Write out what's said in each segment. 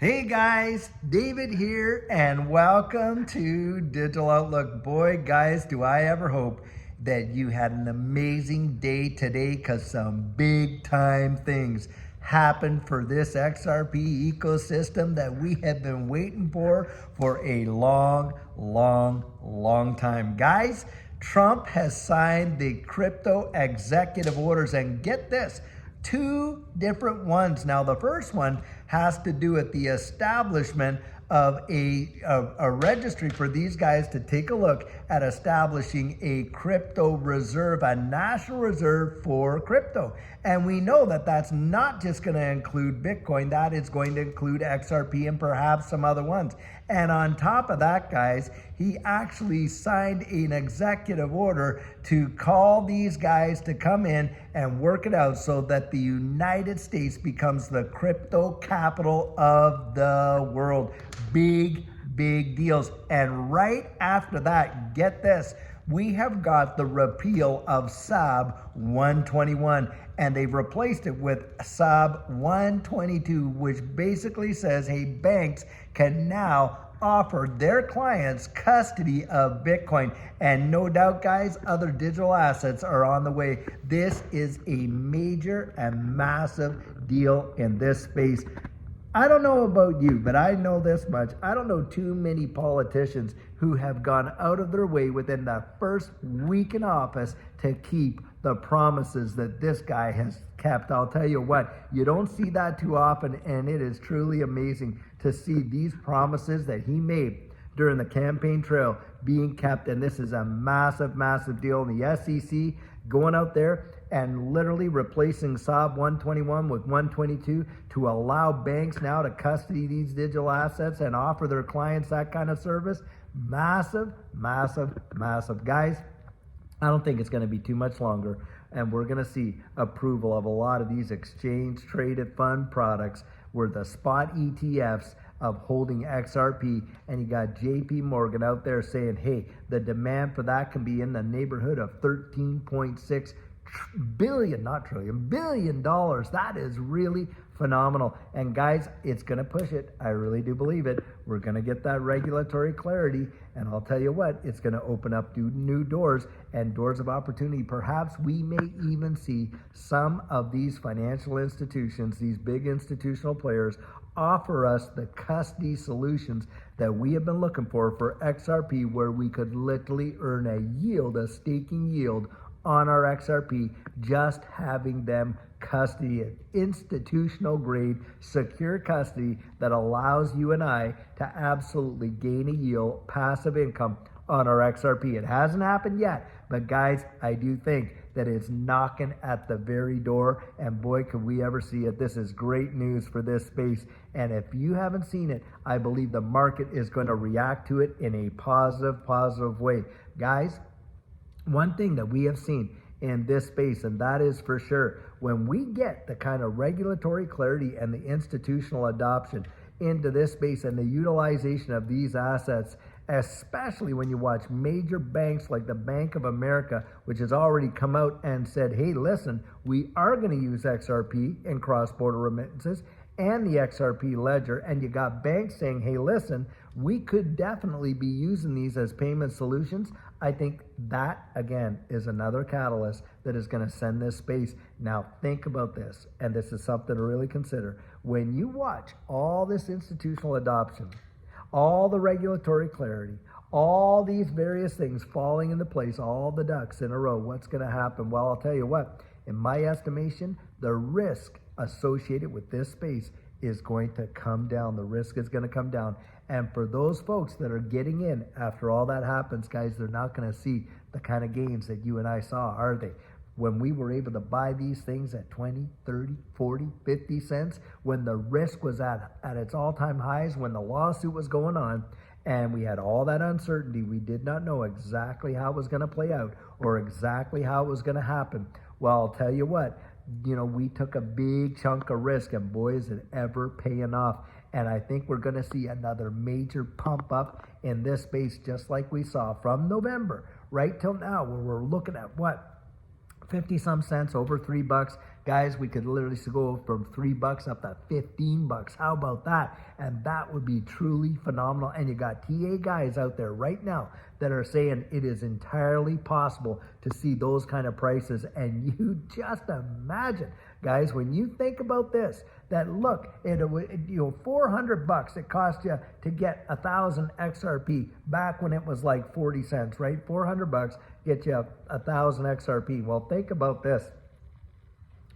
Hey guys, David here, and welcome to Digital Outlook. Boy, guys, do I ever hope that you had an amazing day today, because some big time things happened for this XRP ecosystem that we have been waiting for a long time. Guys, Trump has signed the crypto executive orders, and get this, two different ones. Now, the first one has to do with the establishment of a registry for these guys to take a look at establishing a crypto reserve, a national reserve for crypto. And we know that that's not just going to include Bitcoin, that is going to include XRP and perhaps some other ones. And on top of that, guys, he actually signed an executive order to call these guys to come in and work it out so that the United States becomes the crypto capital of the world. Big deals. And right after that, get this, we have got the repeal of SAB 121, and they've replaced it with SAB 122, which basically says, hey, banks can now offer their clients custody of Bitcoin. And no doubt, guys, other digital assets are on the way. This is a major and massive deal in this space. I don't know about you, but I know this much. I don't know too many politicians who have gone out of their way within the first week in office to keep the promises that this guy has kept. I'll tell you what, you don't see that too often, and it is truly amazing to see these promises that he made during the campaign trail being kept. And this is a massive deal. And the SEC going out there and literally replacing SAB 121 with 122 to allow banks now to custody these digital assets and offer their clients that kind of service. Massive. Guys, I don't think it's going to be too much longer, and we're going to see approval of a lot of these exchange traded fund products where the spot ETFs of holding XRP, and you got JP Morgan out there saying, hey, the demand for that can be in the neighborhood of 13.6 billion dollars. That is really phenomenal. And guys, it's going to push it. I really do believe it. We're going to get that regulatory clarity, and I'll tell you what, it's going to open up new doors and doors of opportunity. Perhaps we may even see some of these financial institutions, these big institutional players, offer us the custody solutions that we have been looking for XRP, where we could literally earn a yield, a staking yield on our XRP, just having them custody it. Institutional grade, secure custody that allows you and I to absolutely gain a yield, passive income on our XRP. It hasn't happened yet, but guys, I do think that it's knocking at the very door, and boy, could we ever see it. This is great news for this space, and if you haven't seen it, I believe the market is going to react to it in a positive way. Guys, one thing that we have seen in this space, and that is for sure, when we get the kind of regulatory clarity and the institutional adoption into this space and the utilization of these assets, especially when you watch major banks like the Bank of America, which has already come out and said, hey, listen, we are going to use XRP in cross-border remittances and the XRP ledger. And you got banks saying, hey, listen, we could definitely be using these as payment solutions. I think that, again, is another catalyst that is going to send this space. Now, think about this, and this is something to really consider. When you watch all this institutional adoption, all the regulatory clarity, all these various things falling into place, all the ducks in a row, what's going to happen? Well, I'll tell you what, in my estimation, the risk associated with this space is going to come down. The risk is going to come down. And for those folks that are getting in after all that happens, guys, they're not going to see the kind of gains that you and I saw, are they? When we were able to buy these things at 20, 30, 40, 50 cents, when the risk was at its all-time highs, when the lawsuit was going on, and we had all that uncertainty, we did not know exactly how it was going to play out or exactly how it was going to happen. Well, I'll tell you what, we took a big chunk of risk, and boy, is it ever paying off. And I think we're going to see another major pump up in this space, just like we saw from November right till now, where we're looking at what, 50 some cents, over $3 Guys, we could literally go from $3 up to $15. How about that? And that would be truly phenomenal. And you got TA guys out there right now that are saying it is entirely possible to see those kind of prices. And you just imagine, guys, when you think about this, that look, $400 it cost you to get 1,000 XRP back when it was like 40 cents, right? $400 get you 1,000 XRP. Well, think about this.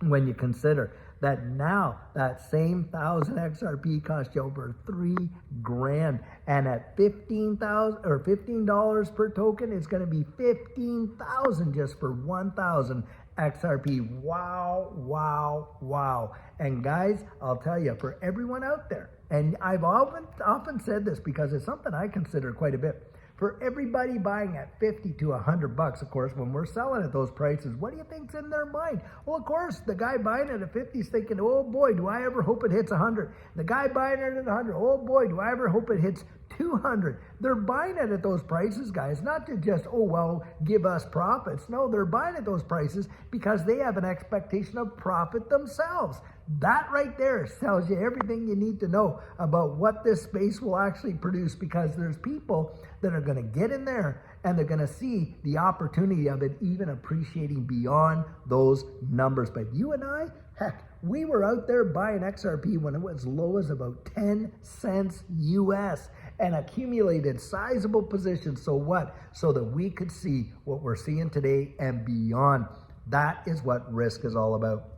When you consider that now that same 1,000 XRP cost you over $3,000, and at $15 per token, it's going to be 15,000 just for 1,000 XRP. Wow, wow, wow. And guys, I'll tell you, for everyone out there, and I've often said this because it's something I consider quite a bit. For everybody buying at 50 to $100, of course, when we're selling at those prices, what do you think's in their mind? Well, of course, the guy buying it at 50 is thinking, oh boy, do I ever hope it hits 100. The guy buying it at 100, oh boy, do I ever hope it hits 200. They're buying it at those prices, guys, not to just, oh, well, give us profits. No, they're buying at those prices because they have an expectation of profit themselves. That right there tells you everything you need to know about what this space will actually produce, because there's people that are going to get in there and they're going to see the opportunity of it even appreciating beyond those numbers. But you and I, heck, we were out there buying XRP when it was low as about 10 cents US and accumulated sizable positions. So what? So that we could see what we're seeing today and beyond. That is what risk is all about.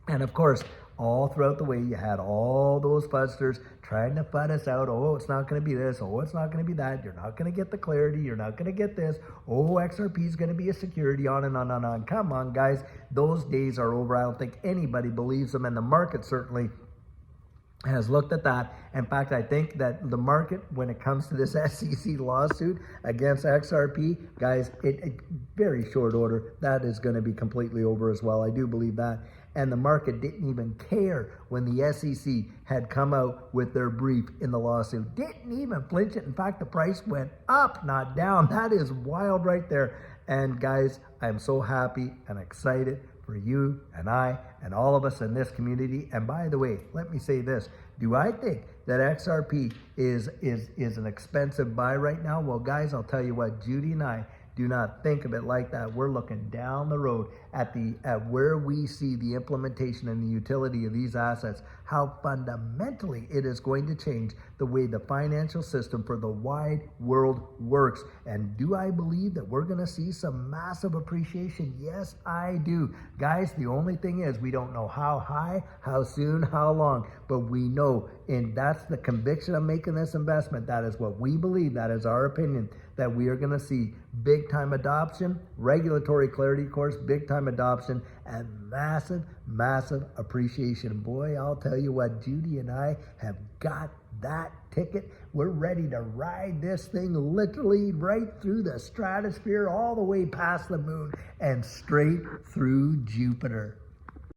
And of course, all throughout the way, you had all those fuzzers trying to FUD us out. Oh, it's not going to be this. Oh, it's not going to be that. You're not going to get the clarity. You're not going to get this. Oh, XRP is going to be a security, on and on and on. Come on, guys. Those days are over. I don't think anybody believes them, and the market certainly has looked at that. In fact, I think that the market, when it comes to this SEC lawsuit against XRP, guys, it very short order, that is going to be completely over as well. I do believe that. And the market didn't even care when the SEC had come out with their brief in the lawsuit. Didn't even flinch it. In fact, the price went up, not down. That is wild right there. And guys, I'm so happy and excited for you and I and all of us in this community. And by the way, let me say this. Do I think that XRP is an expensive buy right now? Well, guys, I'll tell you what, Judy and I do not think of it like that. We're looking down the road at where we see the implementation and the utility of these assets, how fundamentally it is going to change the way the financial system for the wide world works. And do I believe that we're going to see some massive appreciation? Yes, I do. Guys, the only thing is we don't know how high, how soon, how long, but we know, and that's the conviction of making this investment. That is what we believe. That is our opinion, that we are going to see big time adoption, regulatory clarity, of course, big time adoption, and massive, massive appreciation. Boy, I'll tell you what, Judy and I have got that ticket. We're ready to ride this thing literally right through the stratosphere, all the way past the moon and straight through Jupiter.